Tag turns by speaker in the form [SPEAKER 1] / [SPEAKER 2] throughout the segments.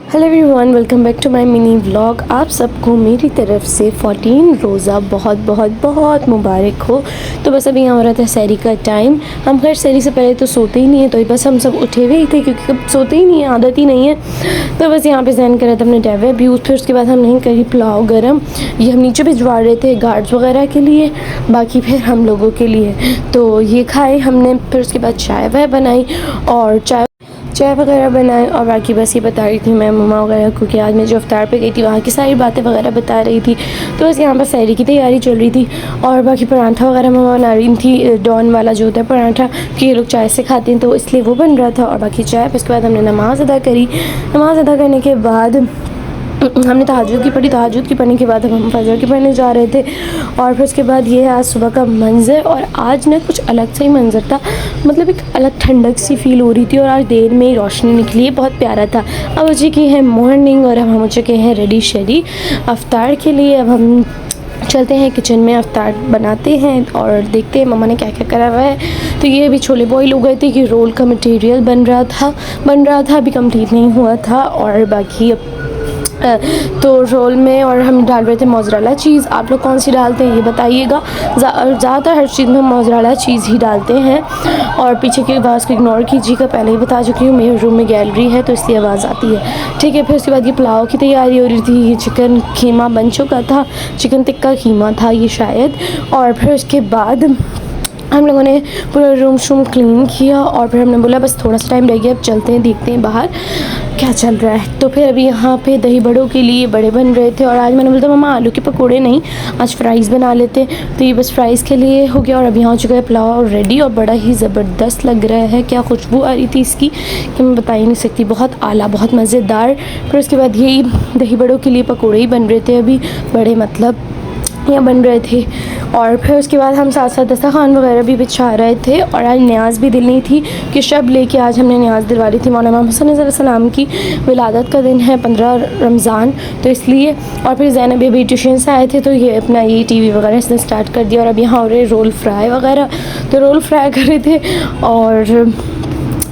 [SPEAKER 1] Hello everyone, welcome back to my mini vlog. आप सबको मेरी तरफ से 14 रोज़ा बहुत बहुत बहुत मुबारक हो। तो बस अभी यहाँ हो रहा था सहरी का टाइम। हम खैर सहरी से पहले तो सोते ही नहीं है, तो बस हम सब उठे हुए ही थे क्योंकि कब सोते ही नहीं है, आदत ही नहीं है। तो बस यहाँ पे जहन करा था अपने डैवे भी। फिर उसके बाद हम नहीं करी पुलाव गरम, ये हम नीचे भिजवा रहे थे गार्ड्स वगैरह के लिए, बाकी फिर हम लोगों के लिए। तो ये खाए हमने। फिर उसके बाद चाय वाय बनाई और चाय वगैरह बनाए। और बाकी बस ये बता रही थी मैं मम्मा वगैरह को कि आज मैं जो अफ्तार पे गई थी वहाँ की सारी बातें वगैरह बता रही थी। तो बस यहाँ पर सहरी की तैयारी चल रही थी। और बाकी पराठा वगैरह मम्मा बना रही थी, डॉन वाला जो होता है पराठा, कि ये लोग चाय से खाते हैं तो इसलिए वो बन रहा था। और बाकी चाय। फिर उसके बाद हमने नमाज़ अदा करी। नमाज़ अदा करने के बाद हमने तहज्जुद की पढ़ी। तहज्जुद की पढ़ने के बाद हम फजर की पढ़ने जा रहे थे। और फिर उसके बाद ये है आज सुबह का मंज़र। और आज ना कुछ अलग सा ही मंज़र था, मतलब एक अलग ठंडक सी फील हो रही थी। और आज देर में ही रोशनी निकली है, बहुत प्यारा था। अब हो चुकी है मॉर्निंग और अब हम हो चुके हैं रेडी शेडी अफ्तार के लिए। अब हम चलते हैं किचन में, अफ्तार बनाते हैं और देखते हैं मम्मा ने क्या क्या करा हुआ है। तो ये अभी छोले बॉईल हो गए थे कि रोल का मटेरियल बन रहा था, अभी कंप्लीट नहीं हुआ था। और बाकी तो रोल में और हम डाल रहे थे मोज़रेला चीज़। आप लोग कौन सी डालते हैं ये बताइएगा। ज़्यादातर हर चीज़ में मोज़रेला चीज़ ही डालते हैं। और पीछे की आवाज़ को इग्नोर कीजिएगा, पहले ही बता चुकी हूँ मेरे रूम में गैलरी है तो इसलिए आवाज़ आती है, ठीक है। फिर उसके बाद ये पुलाव की तैयारी हो रही थी। ये चिकन कीमा बन चुका था, चिकन टिक्का कीमा था ये शायद। और फिर उसके बाद हम लोगों ने पूरा रूम शूम क्लीन किया। और फिर हमने बोला बस थोड़ा सा टाइम रह गया, अब चलते हैं देखते हैं बाहर क्या चल रहा है। तो फिर अभी यहाँ पे दही बड़ों के लिए बड़े बन रहे थे। और आज मैंने बोला मम्मा आलू के पकोड़े नहीं, आज फ्राइज़ बना लेते। तो ये बस फ्राइज़ के लिए हो गया। और अभी यहाँ हो चुका है पुलाव रेडी और बड़ा ही ज़बरदस्त लग रहा है। क्या खुशबू आ रही थी इसकी कि मैं बता ही नहीं सकती, बहुत आला, बहुत मज़ेदार। फिर उसके बाद यही दही बड़ों के लिए पकोड़े ही बन रहे थे, अभी बड़े मतलब यहाँ बन रहे थे। और फिर उसके बाद हम साथ साथ दस्तरखान वगैरह भी बिछा रहे थे। और आज न्याज़ भी दिलनी थी कि शब लेके आज हमने न्याज़ दिलवा ली थी। मौलाना इमाम हुसैन अलैहिस्सलाम की विलादत का दिन है 15 रमज़ान, तो इसलिए। और फिर ज़ैनब भी ट्यूशन से आए थे तो ये अपना ये टीवी वगैरह इसने स्टार्ट कर दिया। और अब यहाँ हो रहे रोल फ्राई वगैरह, तो रोल फ्राई कर रहे थे। और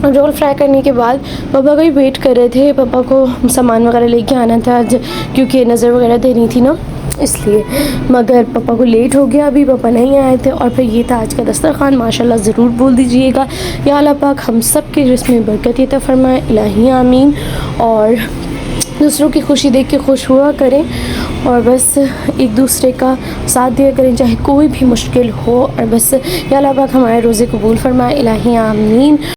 [SPEAKER 1] रोल फ्राई करने के बाद पापा का ही वेट कर रहे थे। पापा को सामान वगैरह लेके आना था क्योंकि नज़र वगैरह देनी थी ना, इसलिए। मगर पापा को लेट हो गया, अभी पापा नहीं आए थे। और फिर ये था आज का दस्तरखान। माशाल्लाह ज़रूर बोल दीजिएगा या अल्लाह पाक हम सब के जिस्म में बरकत अता फरमाए, इलाही आमीन। और दूसरों की खुशी देख के खुश हुआ करें और बस एक दूसरे का साथ दिया करें चाहे कोई भी मुश्किल हो। और बस या अल्लाह पाक हमारे रोज़े कबूल फरमाए, इलाही आमीन।